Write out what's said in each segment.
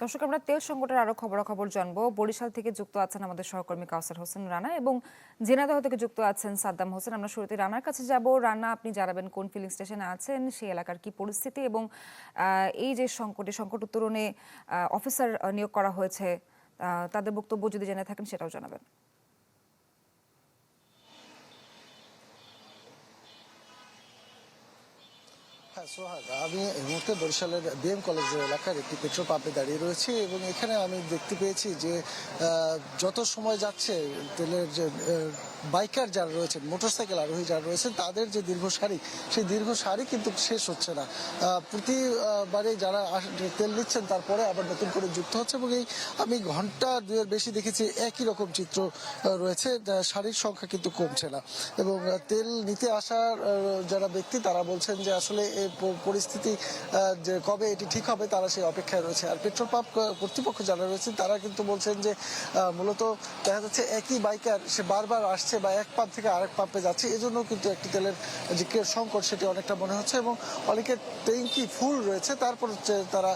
দর্শক, আমরা তেল সংকটের আরো খবরাখবর জানবো। বরিশাল থেকে যুক্ত আছেন আমাদের সহকর্মী কাউসার হোসেন রানা এবং ঝিনাইদহ থেকে যুক্ত আছেন সাদ্দাম হোসেন। আমরা শুরুতে রানার কাছে যাব। রানা, আপনি জানাবেন কোন ফিলিং স্টেশনে আছেন, সেই এলাকার কি পরিস্থিতি এবং এই যে সংকট উত্তরণে অফিসার নিয়োগ করা হয়েছে, তাদের বক্তব্য যদি জেনে থাকেন সেটাও জানাবেন। হ্যাঁ সোহাগ, আমি এই মুহূর্তে বরিশালের বিএম কলেজের এলাকার একটি পেট্রোল পাম্পে দাঁড়িয়ে রয়েছি এবং এখানে আমি দেখতে পেয়েছি যে যত সময় যাচ্ছে তেলের যে বাইকার যারা রয়েছেন, মোটরসাইকেল আরোহী যারা রয়েছেন, তাদের যে দীর্ঘ সারি, সেই দীর্ঘ সারি কিন্তু শেষ হচ্ছে না। প্রতিবারে যারা তেল নিচ্ছেন তারপরে আবার নতুন করে যুক্ত হচ্ছে এবং এই আমি ঘন্টা দুয়ের বেশি দেখেছি একই রকম চিত্র রয়েছে, সারির সংখ্যা কিন্তু কমছে না। এবং তেল নিতে আসার যারা ব্যক্তি তারা বলছেন যে আসলে এই পরিস্থিতি যে কবে এটি ঠিক হবে তারা সেই অপেক্ষায় রয়েছে। আর পেট্রোল পাম্প কর্তৃপক্ষ যারা রয়েছেন তারা কিন্তু বলছেন যে মূলত দেখা যাচ্ছে একই বাইকার সে বারবার আসছে বা এক পাম্প থেকে আরেক পাম্পে যাচ্ছে, এজন্য কিন্তু একটি তেলের যে সংকট সেটি অনেকটা মনে হচ্ছে এবং অনেকের ট্যাঙ্কি ফুল রয়েছে, তারপর হচ্ছে তারা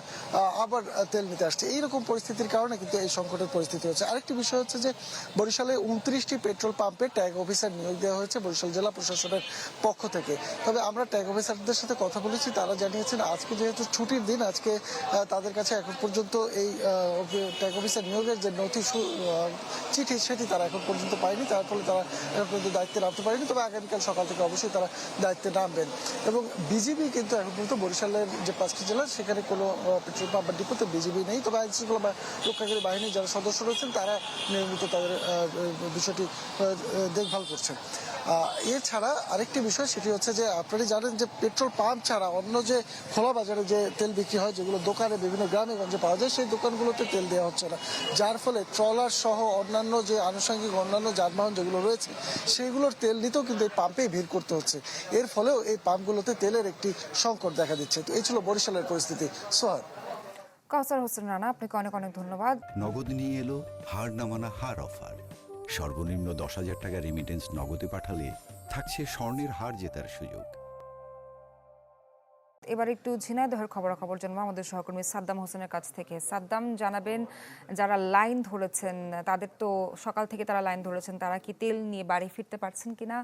আবার তেল নিতে আসছে। এইরকম পরিস্থিতির কারণে কিন্তু এই সংকটের পরিস্থিতি হচ্ছে। আরেকটি বিষয় হচ্ছে যে বরিশালে 29টি পেট্রোল পাম্পে ট্যাগ অফিসার নিয়োগ দেওয়া হয়েছে বরিশাল জেলা প্রশাসনের পক্ষ থেকে। তবে আমরা ট্যাগ অফিসারদের সাথে কথা বলেছি, তারা জানিয়েছেন আজকে যেহেতু ছুটির দিন, আজকে তাদের কাছে এখন পর্যন্ত এই ট্যাগ অফিসার নিয়োগের যে নথি চিঠি সেটি তারা এখন পর্যন্ত পায়নি, তার ফলে তারা এখন পর্যন্ত দায়িত্বে নামতে পারেনি। তবে আগামীকাল সকাল থেকে অবশ্যই তারা দায়িত্বে নামবেন। এবং বিজিবি কিন্তু এখন পর্যন্ত বরিশালের যে 5টি জেলা সেখানে কোনো পেট্রোল পাম্প বা ডিপোতে বিজিবি নেই। তবে আইন শৃঙ্খলা রক্ষাকারী বাহিনীর যারা সদস্য রয়েছেন তারা নিয়মিত তাদের বিষয়টি দেখভাল করছেন। এছাড়া আরেকটি বিষয় সেটি হচ্ছে যে আপনারা জানেন যে পেট্রোল পাম্প ছাড়া অন্য যে খোলা বাজারে যে তেল বিক্রি হয়, যেগুলো দোকানে বিভিন্ন গ্রামে গঞ্জে পাওয়া যায়, সেই দোকানগুলোতে তেল দেওয়া হচ্ছে না, যার ফলে ট্রলার সহ অন্যান্য যে আনুষঙ্গিক অন্যান্য যানবাহন যেগুলো রয়েছে সেগুলোর তেল নিতেও কিন্তু এই পাম্পেই ভিড় করতে হচ্ছে। এর ফলেও এই পাম্পগুলোতে তেলের একটি সংকট দেখা দিচ্ছে। তো এই ছিল বরিশালের পরিস্থিতি। সোহাগ। কাউসার হোসেন রানা, আপনাকে অনেক অনেক ধন্যবাদ। নগদ নিয়ে এলো হার না মানা হার অফার। সর্বনিম্ন 10,000 টাকা রেমিটেন্স নগদে পাঠালে থাকছে স্বর্ণের হার জেতার সুযোগ। এবার একটু ঝিনাইদহের খবরাখবর জানবো আমাদের সহকর্মী সাদ্দাম হোসেনের কাছ থেকে। সাদ্দাম, জানাবেন যারা লাইন ধরেছেন তাদের তো সকাল থেকে তারা লাইন ধরেছেন, তারা কি তেল নিয়ে বাড়ি ফিরতে পারছেন কিনা,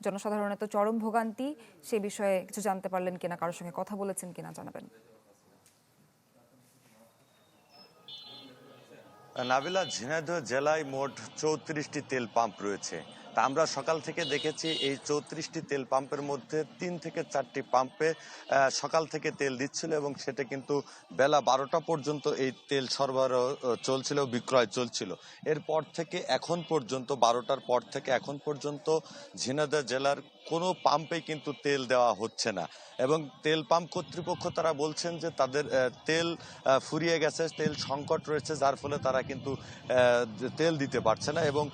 জনসাধারণের তো চরম ভোগান্তি, সে বিষয়ে কিছু জানতে পারলেন কিনা, কারোর সঙ্গে কথা বলেছেন কিনা জানাবেন। নাবিলা, ঝিনাইদহ জেলায় মোট 34টি তেল পাম্প রয়েছে। তা আমরা সকাল থেকে দেখেছি এই 34টি তেল পাম্পের মধ্যে 3 থেকে 4টি পাম্পে সকাল থেকে তেল দিচ্ছিল এবং সেটা কিন্তু বেলা 12টা পর্যন্ত এই তেল সরবরাহ চলছিল, বিক্রয় চলছিল। এরপর থেকে এখন পর্যন্ত 12টার পর থেকে এখন পর্যন্ত ঝিনাইদহ জেলার কোনো পাম্পে কিন্তু তেল দেওয়া হচ্ছে না এবং তেল পাম্প কর্তৃপক্ষ তারা বলছেন যে তাদের তেল ফুরিয়ে গেছে, তেল সংকট রয়েছে, যার ফলে তারা কিন্তু তেল দিতে পারছে না এবং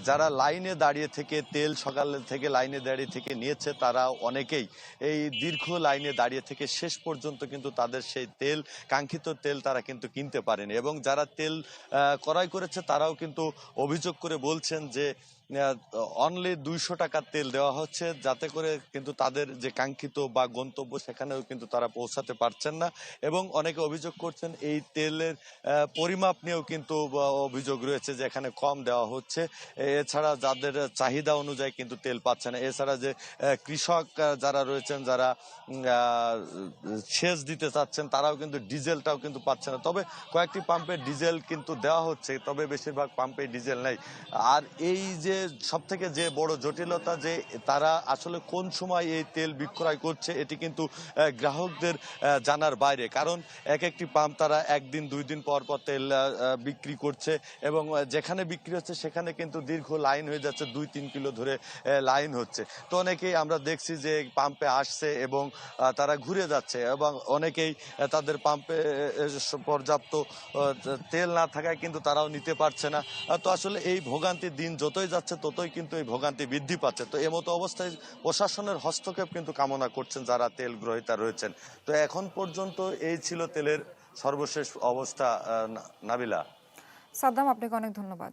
যারা লাইনে দাঁড়িয়ে থেকে তেল সকাল থেকে লাইনে দাঁড়িয়ে থেকে নিয়েছে তারা অনেকেই এই দীর্ঘ লাইনে দাঁড়িয়ে থেকে শেষ পর্যন্ত কিন্তু তাদের সেই তেল, কাঙ্ক্ষিত তেল তারা কিন্তু কিনতে পারেনি এবং যারা তেল ক্রয় করেছে তারাও কিন্তু অভিযোগ করে বলছেন যে অনলি 200 টাকার তেল দেওয়া হচ্ছে, যাতে করে কিন্তু তাদের যে কাঙ্ক্ষিত বা গন্তব্য সেখানেও কিন্তু তারা পৌঁছাতে পারছেন না এবং অনেকে অভিযোগ করছেন এই তেলের পরিমাপ নিয়েও কিন্তু অভিযোগ রয়েছে যে এখানে কম দেওয়া হচ্ছে। এছাড়া যাদের চাহিদা অনুযায়ী কিন্তু তেল পাচ্ছে না। এছাড়া যে কৃষক যারা রয়েছেন, যারা সেচ দিতে চাচ্ছেন, তারাও কিন্তু ডিজেলটাও কিন্তু পাচ্ছে না। তবে কয়েকটি পাম্পে ডিজেল কিন্তু দেওয়া হচ্ছে, তবে বেশিরভাগ পাম্পে ডিজেল নেই। আর এই যে সব থেকে যে বড় জটিলতা, যে তারা আসলে কোন সময় এই তেল বিক্রয় করছে এটি কিন্তু গ্রাহকদের জানার বাইরে, কারণ এক একটি পাম্প তারা একদিন 2 দিন পর পর তেল বিক্রি করছে এবং যেখানে বিক্রি হচ্ছে সেখানে কিন্তু দীর্ঘ লাইন হয়ে যাচ্ছে, 2-3 কিলো ধরে লাইন হচ্ছে। তো অনেকেই আমরা দেখছি যে পাম্পে আসছে এবং তারা ঘুরে যাচ্ছে এবং অনেকেই তাদের পাম্পে পর্যাপ্ত তেল না থাকায় কিন্তু তারাও নিতে পারছে না। তো আসলে এই ভোগান্তির দিন যতই যাচ্ছে ততই কিন্তু এই ভোগান্তি বৃদ্ধি পাচ্ছে। তো এমতো অবস্থায় প্রশাসনের হস্তক্ষেপ কিন্তু কামনা করছেন যারা তেল গ্রহীতা রয়েছেন। তো এখন পর্যন্ত এই ছিল তেলের সর্বশেষ অবস্থা। নাবিলা। সাদ্দাম, আপনাকে অনেক ধন্যবাদ।